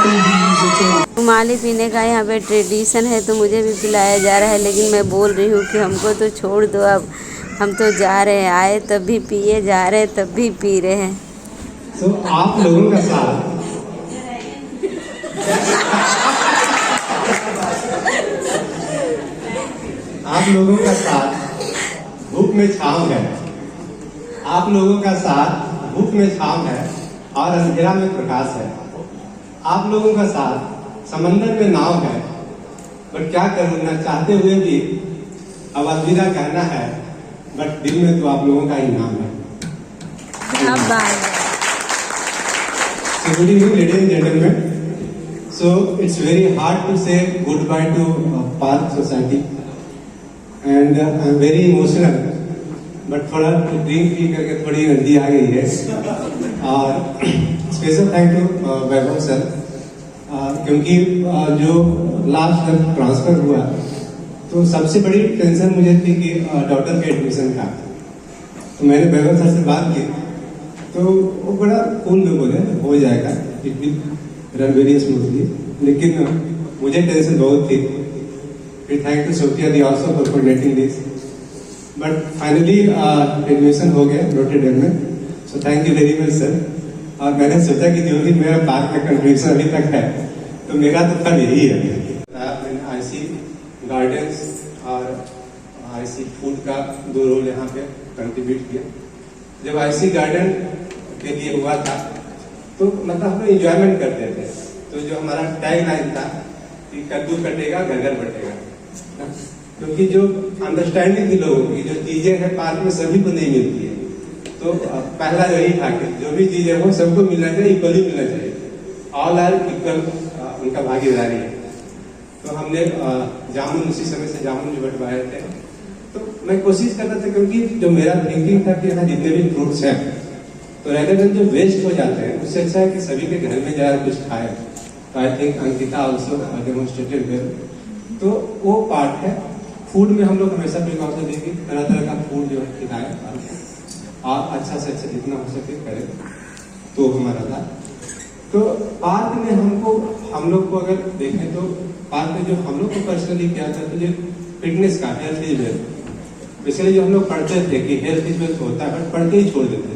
रुमाली पीने का यहाँ पे ट्रेडिशन है, तो मुझे भी पिलाया जा रहा है, लेकिन मैं बोल रही हूँ कि हमको तो छोड़ दो, अब हम तो जा रहे हैं, आए तब भी पिए, जा रहे तब भी पी रहे हैं। तो आप लोगों का साथ भूख में छांव है, आप लोगों का साथ भूख में छांव है और अंधेरा में प्रकाश है। आप लोगों का साथ समंदर में नाव है, बट क्या करूं ना चाहते हुए भी अब अलविदा कहना है, बट दिल में तो आप लोगों का ही नाम है। So good evening, ladies and gentlemen. So it's very hard to say goodbye to Park Society, and I'm very emotional. But थोड़ा ड्रिंक पी करके थोड़ी एनर्जी आ गई है। और special thank you Vaibhav sir, क्योंकि जो लास्ट जब ट्रांसफर हुआ तो सबसे बड़ी टेंशन मुझे थी कि डॉक्टर के एडमिशन का। तो मैंने वैभव सर से बात की, तो वो बड़ा कूल में बोले हो जाएगा, it will run very smoothly, लेकिन मुझे टेंशन बहुत थी। फिर थैंक यू सोफिया दी also for coordinating this, but finally admission हो गया नोटेड में। So thank you very much sir. और मैंने सोचा कि जो भी मेरा पार्क में कंट्रीब्यूशन अभी तक है, तो मेरा तो फल यही है। मैंने आईसी गार्डन्स और आईसी फूड का 2 रोल यहाँ पे कंट्रीब्यूट किया। जब आईसी गार्डन के लिए हुआ था तो मतलब हम लोग इंजॉयमेंट करते थे, तो जो हमारा टैग लाइन था कि कद्दू कटेगा घर घर बटेगा, क्योंकि जो अंडरस्टैंडिंग थी लोगों की, जो चीजें हैं पार्क में सभी को नहीं मिलती है, तो पहला यही था कि जो भी चीजें हो सबको मिलना चाहिए, इक्वली मिलना चाहिए, ऑल आर इक्वल, उनका भागीदारी है। तो हमने जामुन उसी समय से जामुन जो बंटवाए थे, तो मैं कोशिश करता था, क्योंकि जो मेरा थिंकिंग था कि यहाँ जितने भी फ्रूट्स हैं तो रेदर देन जो वेस्ट हो जाते हैं उससे अच्छा है कि सभी के घर में जाए कुछ खाए। तो I think Ankita also demonstrated well. तो वो पार्ट है। फूड में हम लोग हमेशा प्रिकॉशन देंगे, तरह तरह का फूड जो है खिलाएं और अच्छा से अच्छा जितना हो सके करें, तो हमारा था। तो पार्क में हम लोग को अगर देखें तो पार्क में जो हम लोग को पर्सनली क्या था, तो जो फिटनेस का, हेल्थ इज वेल्थ, बेसिकली जो हम लोग पढ़ते थे कि हेल्थ इज वेल्थ होता है, बट पढ़ते ही छोड़ देते थे।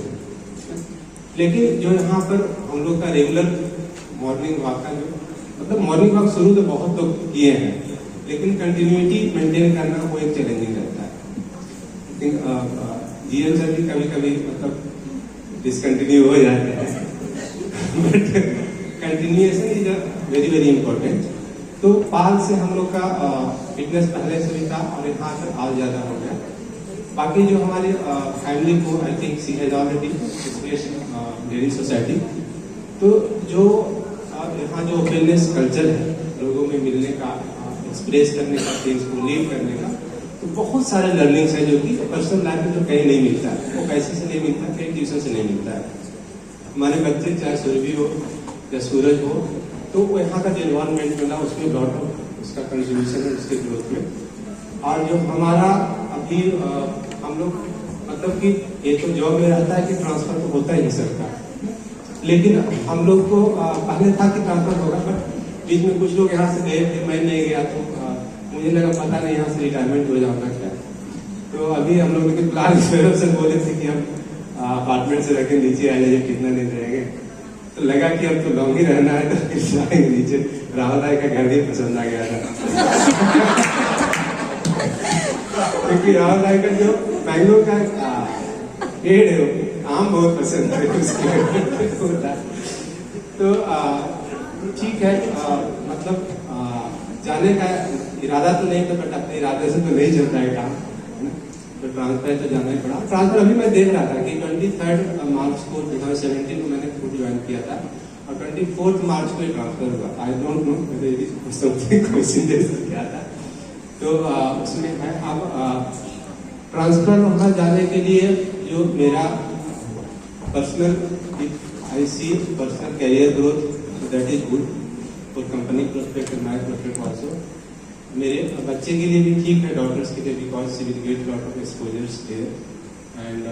लेकिन जो यहाँ पर हम लोग का रेगुलर मॉर्निंग वॉक का जो मतलब मॉर्निंग वॉक शुरू तो बहुत लोग किए हैं, लेकिन कंटिन्यूटी मेंटेन करना वो एक चैलेंजिंग रहता है। जीएम सर भी कभी कभी मतलब डिसकंटिन्यू हो जाते हैं, but continuation is very very important. तो पार्क से हम लोग का फिटनेस पहले से भी था और यहाँ पर और ज्यादा हो गया। बाकी जो हमारे फैमिली को I think she has already dairy society, तो जो यहाँ जो ओपननेस कल्चर है, लोगों में मिलने का, एक्सप्रेस करने का, थिंग्स को लीव करने का, तो बहुत सारे लर्निंग्स है जो कि पर्सनल लाइफ में तो कहीं नहीं मिलता है, वो पैसे से नहीं मिलता, कहीं ट्यूशन से नहीं मिलता है। हमारे बच्चे चाहे सुरभि हो या सूरज हो, तो वो यहाँ का जो एनवायरमेंट मिला उसमें लॉट ऑफ उसका कंट्रीब्यूशन है उसके ग्रोथ में। और जो हमारा अभी हम लोग मतलब कि ये तो जॉब में रहता है कि ट्रांसफर तो होता ही है सबका, लेकिन हम लोग को पहले था कि ट्रांसफर होगा, बट बीच में कुछ लोग यहाँ से गए थे, मैं नहीं गया, तो मुझे लगा पता नहीं यहाँ से रिटायरमेंट हो जाऊंगा क्या। तो अभी हम लोग के प्लान से बोले थे कि हम अपार्टमेंट से रखे नीचे आ जाइए, कितना दिन रहेंगे। तो लगा कि अब तो लॉन्ग ही रहना है, तो फिर जाएंगे नीचे। राहुल राय का घर भी पसंद आ गया था, क्योंकि राहुल राय का जो मैंगो का पेड़ है, आम बहुत पसंद है उसके। तो ठीक है, मतलब जाने का इरादा तो नहीं था, बट अपने इरादे से तो नहीं चलता है काम, तो ट्रांसफर तो जाना ही पड़ा। ट्रांसफर अभी मैं देख रहा था कि 23 मार्च को 2017 को मैंने खुद ज्वाइन किया था और 24 मार्च को ट्रांसफर हुआ। आई डोंट नो क्वेश्चन क्या था, तो उसमें है। अब ट्रांसफर वहाँ जाने के लिए जो मेरा personal I see personal career growth, that is good for company prospect and my prospect also. मेरे बच्चे के लिए भी ठीक है, डॉटर्स के लिए, because she will get lot of exposures there and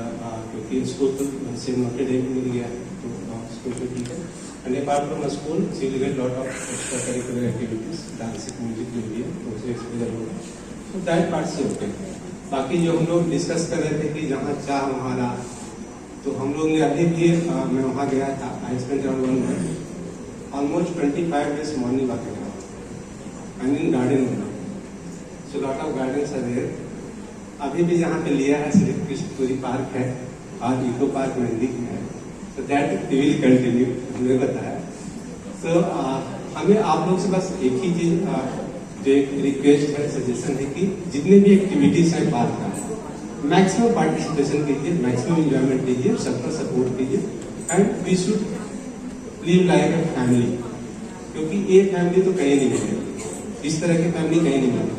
क्योंकि स्कूल तो से नोटेड एक मिल गया तो स्कूल तो ठीक है and apart from school she will get lot of extra curricular activities dancing music जो भी है तो उसे एक्सपोजर होगा तो दैट पार्ट से ओके। बाकी जो हम लोग डिस्कस कर रहे थे कि जहाँ चाह वहाँ राह, तो हम लोग ने अभी भी मैं वहाँ गया था, I spend around 1 month almost 25 days morning walk and in garden so lot of gardens are there. अभी भी यहाँ पे लिया है श्री कृष्णपुरी पार्क है और इको पार्क नजदीक में है, तो दैट विल कंटिन्यू हमने बताया। तो हमें आप लोग से बस एक ही चीज जो एक रिक्वेस्ट है, सजेशन है कि जितने भी एक्टिविटीज हैं पार्क का मैक्सिमम पार्टिसिपेशन कीजिए, मैक्सिमम इंजॉयमेंट कीजिए, सबका सपोर्ट कीजिए and we should live like a family, क्योंकि ये फैमिली तो कहीं नहीं मिलेगी, इस तरह की फैमिली कहीं नहीं मिलेगी।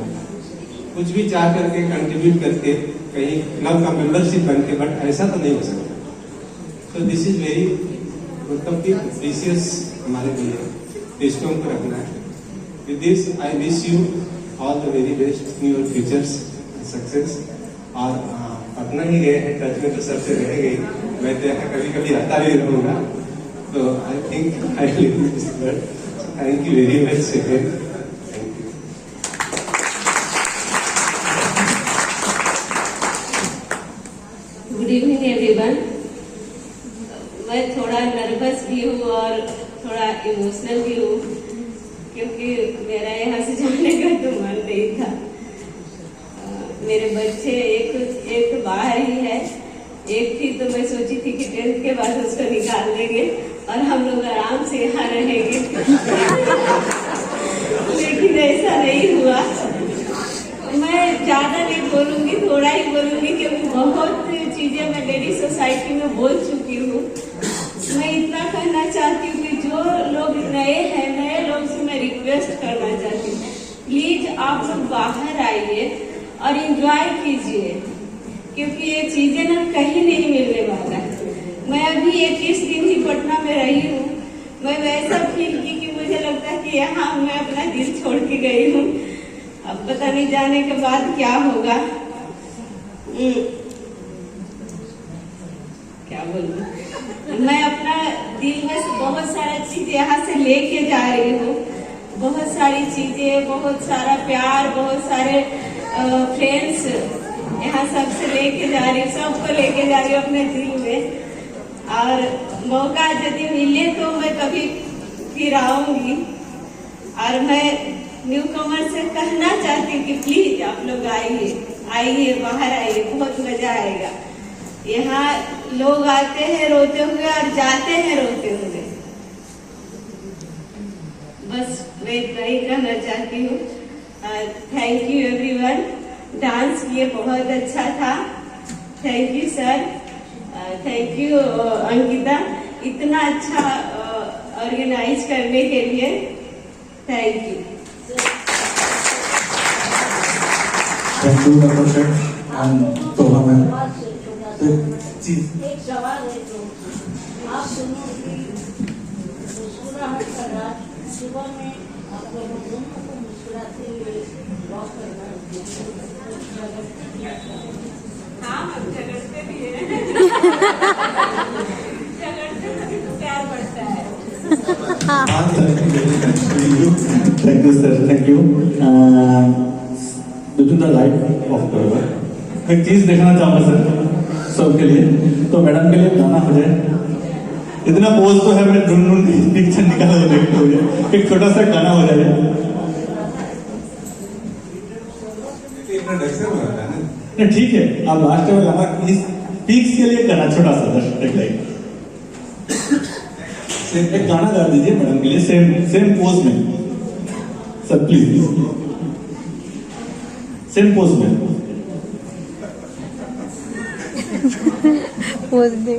कुछ भी चाह करके कंट्रीब्यूट करके कहीं क्लब का मेंबरशिप बन के, बट ऐसा तो नहीं हो सकता। तो दिस इज वेरी मतलब कि प्रीशियस हमारे लिए, इसको हमको रखना है। With this I wish you all the very best in your futures success. और पटना ही गए हैं, टच में तो सबसे रह गई, मैं तो यहाँ कभी कभी आता भी रहूँगा, तो I think I live this word. Thank you very much again. Good evening everyone. मैं थोड़ा नर्वस भी हूँ और थोड़ा इमोशनल भी हूँ, क्योंकि मेरा यहाँ से जाने का तो मन नहीं था। मेरे बच्चे एक तो बाहर ही है, एक थी तो मैं सोची थी कि 10th के बाद उसको निकाल देंगे और हम लोग आराम से यहाँ रहेंगे लेकिन ऐसा नहीं हुआ। मैं ज्यादा नहीं बोलूंगी, थोड़ा ही बोलूंगी, क्योंकि बहुत चीजें मैं लेडी सोसाइटी में बोल चुकी हूँ। मैं इतना कहना चाहती हूँ कि जो लोग नए हैं, नए लोग से मैं रिक्वेस्ट करना चाहती हूँ, प्लीज आप लोग बाहर आइए और एंजॉय कीजिए, क्योंकि ये चीजें ना कहीं नहीं मिलने वाला है। मैं अभी 21 दिन ही पटना में रही हूँ, मैं वैसा फील की कि मुझे लगता है कि यहाँ मैं अपना दिल छोड़ के गई हूँ। अब पता नहीं जाने के बाद क्या होगा। क्या बोलूं, मैं अपना दिल में से बहुत सारा चीज यहाँ से लेके जा रही हूँ, बहुत सारी चीजें, बहुत सारा प्यार, बहुत सारे फ्रेंड्स यहाँ सबसे लेके जा रही हूँ, सबको लेके जा रही हूँ अपने दिल में। और मौका यदि मिले तो मैं कभी फिर आऊंगी। और मैं न्यू कमर से कहना चाहती हूँ कि प्लीज आप लोग आइए, आइए, बाहर आइए, बहुत मजा आएगा। यहाँ लोग आते हैं रोते हुए और जाते हैं रोते हुए। बस मैं इतना ही कहना चाहती हूँ। Thank you everyone. डांस किए बहुत अच्छा था। Thank you sir, thank you Ankita, इतना अच्छा ऑर्गेनाइज करने के लिए। Thank you. Thank you doctor Shaikh and Shobha ma'am. एक सवाल है, तो आप दोनों की मुस्कुराहट का राज सुबह में आप लोगों दोनों को मुस्कुराते हुए वॉक करना। हाँ, हम झगड़ते भी हैं। झगड़ते तभी तो प्यार बढ़ता है। Thank you sir, thank you. With the life of God एक चीज देखना चाहूंगा सर सबके लिए, तो मैडम के लिए गाना हो जाए। इतना पोज तो है, मैं ढूंढ पिक्चर निकाला तो देखते हुए एक छोटा सा गाना हो जाए। नहीं ठीक है, आप लास्ट में गाना इस पिक्स के लिए गाना छोटा सा जस्ट एक लाइन एक गाना गा दीजिए मैडम के लिए, सेम पोज में सर, प्लीज सेम पोज में। पोज दे।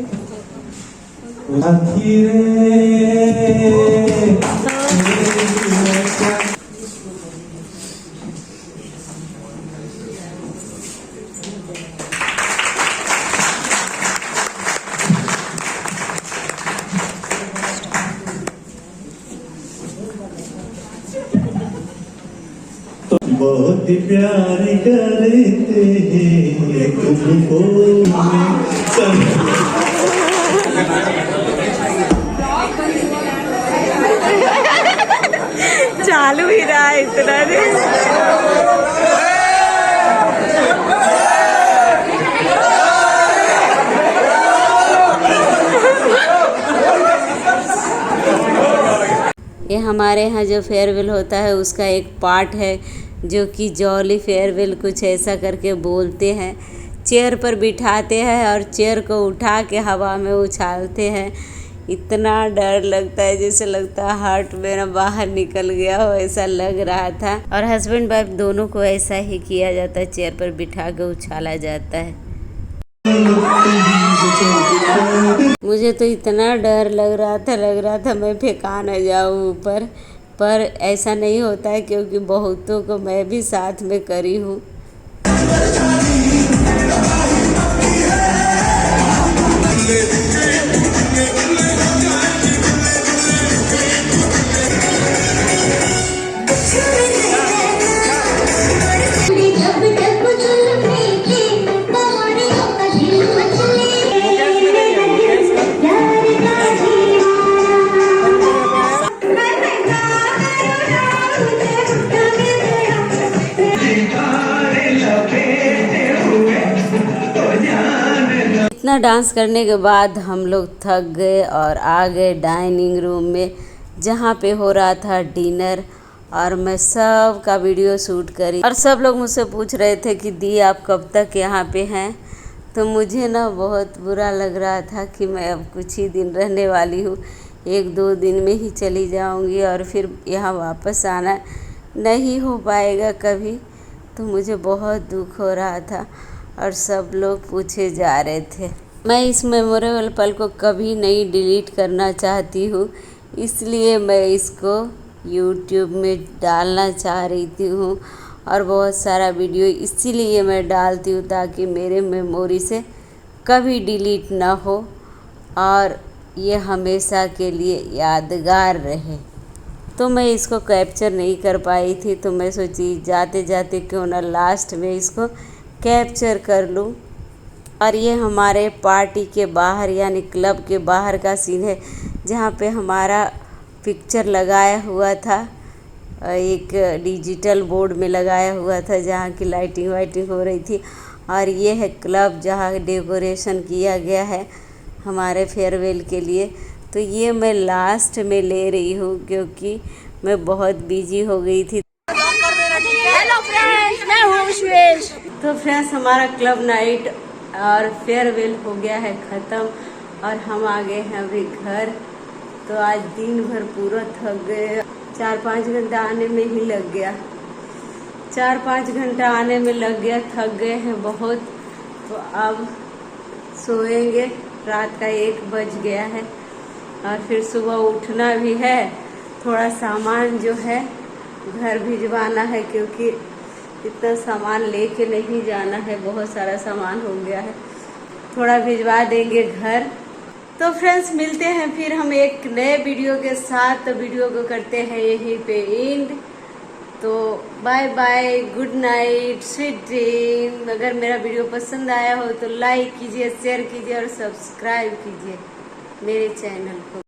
तो बहुत ही प्यार करते हैं तुमको चालू ही रहा है इतना नहीं। ये हमारे यहाँ जो फेयरवेल होता है उसका एक पार्ट है जो कि जॉली फेयरवेल कुछ ऐसा करके बोलते हैं। चेयर पर बिठाते हैं और चेयर को उठा के हवा में उछालते हैं। इतना डर लगता है जैसे लगता है हार्ट मेरा बाहर निकल गया हो, ऐसा लग रहा था। और हस्बैंड वाइफ दोनों को ऐसा ही किया जाता है, चेयर पर बिठा के उछाला जाता है। मुझे तो इतना डर लग रहा था मैं फेंका न जाऊँ ऊपर, पर ऐसा नहीं होता है क्योंकि बहुतों को मैं भी साथ में करी हूँ। इतना डांस करने के बाद हम लोग थक गए और आ गए डाइनिंग रूम में जहाँ पे हो रहा था डिनर। और मैं सब का वीडियो शूट करी और सब लोग मुझसे पूछ रहे थे कि दी आप कब तक यहाँ पे हैं। तो मुझे ना बहुत बुरा लग रहा था कि मैं अब कुछ ही दिन रहने वाली हूँ, 1-2 दिन में ही चली जाऊँगी और फिर यहाँ वापस आना नहीं हो पाएगा कभी। तो मुझे बहुत दुख हो रहा था और सब लोग पूछे जा रहे थे। मैं इस मेमोरेबल पल को कभी नहीं डिलीट करना चाहती हूँ, इसलिए मैं इसको YouTube में डालना चाह रही हूँ और बहुत सारा वीडियो इसीलिए मैं डालती हूँ ताकि मेरे मेमोरी से कभी डिलीट ना हो और ये हमेशा के लिए यादगार रहे। तो मैं इसको कैप्चर नहीं कर पाई थी, तो मैं सोची जाते जाते क्यों ना लास्ट में इसको कैप्चर कर लूँ। और ये हमारे पार्टी के बाहर यानी क्लब के बाहर का सीन है जहाँ पे हमारा पिक्चर लगाया हुआ था, एक डिजिटल बोर्ड में लगाया हुआ था जहाँ की लाइटिंग वाइटिंग हो रही थी। और ये है क्लब जहाँ डेकोरेशन किया गया है हमारे फेयरवेल के लिए। तो ये मैं लास्ट में ले रही हूँ क्योंकि मैं बहुत बिजी हो गई थी। हेलो फ्रेंड्स, मैं हूँ श्वेश। तो फ्रेंड्स हमारा क्लब नाइट और फेयरवेल हो गया है ख़त्म और हम आ गए हैं अभी घर। तो आज दिन भर पूरा थक गए, 4-5 घंटा आने में ही लग गया, 4-5 घंटा आने में लग गया, थक गए हैं बहुत। तो अब सोएंगे, रात का 1 बज गया है और फिर सुबह उठना भी है। थोड़ा सामान जो है घर भिजवाना है क्योंकि इतना सामान लेके नहीं जाना है, बहुत सारा सामान हो गया है, थोड़ा भिजवा देंगे घर। तो फ्रेंड्स मिलते हैं फिर हम एक नए वीडियो के साथ। तो वीडियो को करते हैं यहीं पे एंड। तो bye bye, good night, sweet dream. अगर मेरा वीडियो पसंद आया हो तो लाइक कीजिए, शेयर कीजिए और सब्सक्राइब कीजिए मेरे चैनल को।